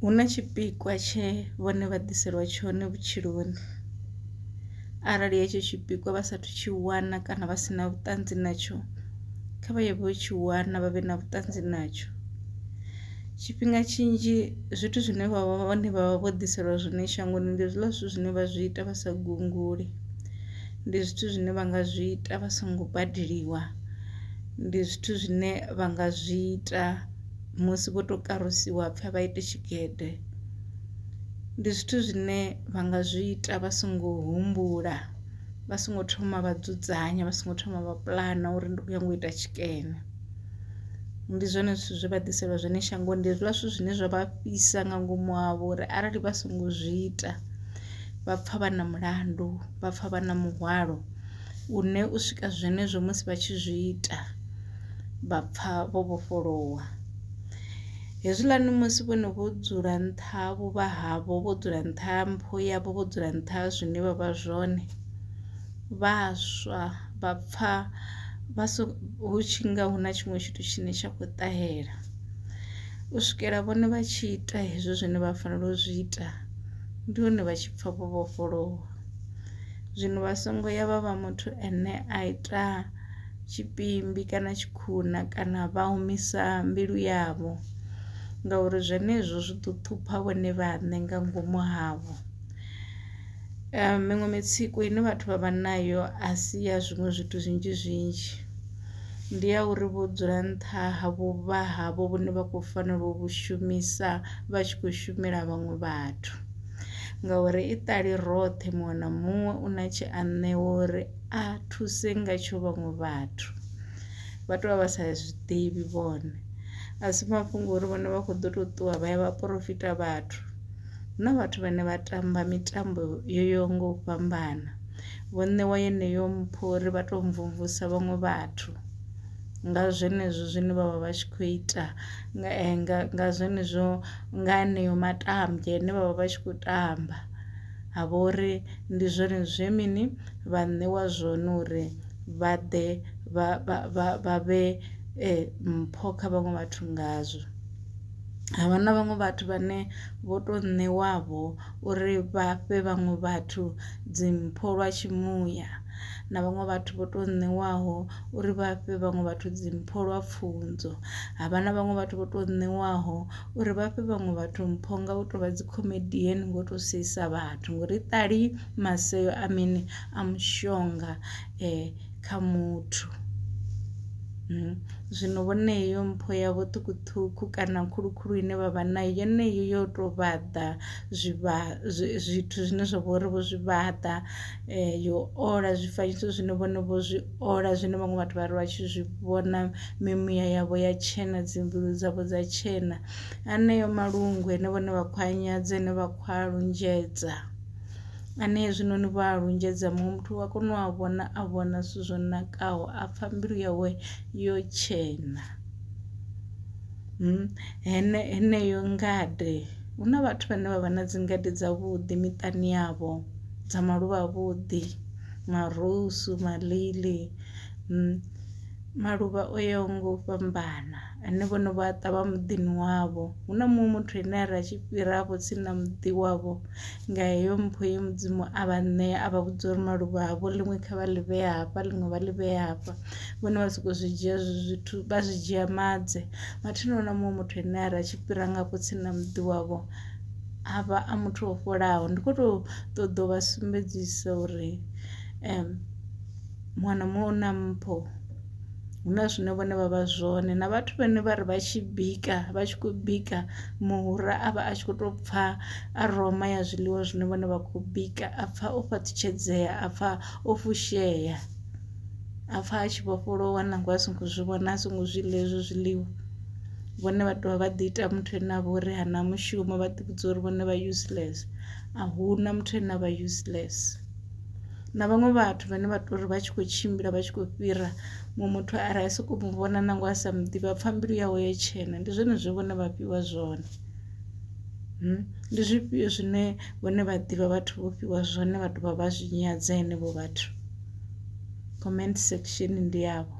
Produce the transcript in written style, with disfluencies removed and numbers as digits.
huna tshipikwa tshe vhone vha ḓiselwa tshone vhutshiloni. Arali hetsho tshipikwa vha sathu tshi wana kana vha sina vhuṱanzi natsho, kha vha ye vho tshi wana vha vhe na vhuṱanzi natsho. Tshifhinga tshinzhi zwithu zwine vhone vha vha vho ḓiselwa zwone shangoni ndi zwiḽa zwithu zwine vha zwi ita vha sa gunguli, ndi zwithu zwine vha nga zwi ita vha songo badeliwa, ndi zwithu zwine vha nga zwi ita musi vho to karusiwa pfha vha ite tshigede, ndi zwithu zwine vha nga zwi ita vha songo humbula, vha songo thoma vha dzudzanya, vha songo thoma vha puḽana uri ndi khou nyanga u ita tshikene. Ndi zwone zwithu zwe vha ḓiselwa zwone shangoni, ndi hezwiḽa zwithu zwine zwa vha fhisa nga ngomu havho uri arali vha songo zwi ita vha pfha vha na mulandu, vha pfha vha na muhwalo une u swika zwenezwo musi vha tshi zwi ita vha pfha vho vhofholowa. Hezwiḽani musi vhone vho dzula nṱha ha vhuvha havho, vho dzula nṱha ha mpho yavho, vho dzula nṱha ha zwine vha vha zwone, vhaswa vha pfha hu tshi nga hu na tshiṅwe tshithu tshine tsha khou ṱahela, u swikela vhone vha tshi ita hezwo zwine vha fanela u zwi ita ndi hone vha tshi pfha vho vhofholowa. Zwino vha songo ya vha vha muthu ane a ita tshipimbi kana tshikhuna kana vha humisa mbilu yavho, ngauri zwenezwo zwi ḓo ṱhupha vhone vhaṋe nga ngomu havho. Miṅwe mitsiko ine vhathu vha vha nayo a si ya zwiṅwe zwithu zwinzhi zwinzhi, ndi ya uri vho dzula nṱha ha vhuvha havho vhune vha khou fanela u vhu shumisa vha tshi khou shumela vhaṅwe vhathu, ngauri i ṱali roṱhe muṅwe na muṅwe u na tshi a ṋewa uri a thuse ngatsho vhaṅwe vhathu, vha tou vha vha sa zwiḓivhi vhone. A si mafhungo uri vhone vha khou ḓo tou ṱuwa vha ya vha porofita vhathu. Hu na vhathu vhane vha tamba mitambo yo yaho nga u fhambana, vho ṋewa yeneyo mpho uri vha tou mvumvusa vhaṅwe vhathu nga zwenezwo zwine vha vha vha tshi khou ita, nga zwenezwo, nga haneyo matambwa ane vha vha vha tshi khou tamba. Ha vha uri ndi zwone zwe mini vha ṋewa zwone uri vha ḓe vha vhe mpho kha vhaṅwe vhathu ngazwo. Havha na vhaṅwe vhathu vhane vho to ṋewavho uri vha fhe vhaṅwe vhathu dzimpho lwa tshimuya, na vhaṅwe vhathu vho to ṋewaho uri vha fhe vhaṅwe vhathu dzimpho lwa pfunzo, havha na vhaṅwe vhathu vho to ṋewaho uri vha fhe vhaṅwe vhathu mpho nga u tou vha dzi comedian ngo to seisa vhathu, ngori ṱali maseo a mini a mushonga kha muthu. Zwino vhone heyo mpho yavho ṱhukhuṱhukhu kana khulukhulu ine vha vha nayo yeneyo yo to vhaḓa zwithu zwine zwa vha uri vho zwi vhaḓa, yo ola zwifanyiso zwine vhone vho zwi ola, zwine vhaṅwe vhathu vha ri vha tshi zwi vhona mimuya yavho ya tshena, dzimbilu dzavho dza tshena, aneyo malungu ane vhone vha khou a nyadza, ane vha khou a lunzhedza, ane hezwinoni vha a lunzhedza muṅwe muthu a kona u a vhona zwithu zwo nakaho, a pfha mbilu yawe yo tshena. Heneyo ngade, hu na vhathu vhane vha vha na dzi ngade dzavhuḓi miṱani yavho dza maluvha avhuḓi, marosu, maḽiḽi, maluvha o yaho nga u fhambana ane vhone vha a ṱavha muḓini wavho. Hu na muṅwe muthu ane a ri a tshi fhira afho tsini na muḓi wavho nga heyo mpho ye mudzimu a vha ṋea, a vha vhudza uri maluvha havho ḽiṅwe kha vha ḽi vhee hafha, ḽiṅwe vha ḽi vhee hafha, vhone vha sokou zwi dzhia zwithu vha zwi dzhia madze. Mathina hu na muṅwe muthu ane a ri a tshi fhira nga hafho tsini na muḓi wavho a vha a muthu o fholaho. Ndi khou tou ṱoḓa u vha sumbedzisa uri muṅwe na muṅwe u na mpho, hu na zwine vhone vha vha zwone, na vhathu vhane vha ri vha tshi bika, vha tshi khou bika muhura a vha a tshi khou tou pfha aroma ya zwiḽiwa zwine vhone vha khou bika, a pfha o fhaṱutshedzea, a pfha o fushea, a pfha a tshi vhofholowa nangwe a songo zwi vhona, a songo zwi ḽa hezwo zwiḽiwa. Vhone vha tovha vha ḓi ita muthu ane a vha uri hana mushumo, vha ḓi vhudza uri vhone vha useless. A hu na muthu ane a vha useless. Na vhaṅwe vhathu vhane vha tori vha tshi khou tshimbila vha tshi khou fhira, muṅwe muthu a ri a sokou mu vhona nangwe a sa muḓivhi, a pfha mbilu yawe yo tshena. Ndi zwone zwe vhone vha fhiwa zwone. Ndi zwifhio zwine vhone vha ḓivha vhathu vho fhiwa zwone vha dovha vha zwi nyadza henevho vhathu? Comment section ndi yavho.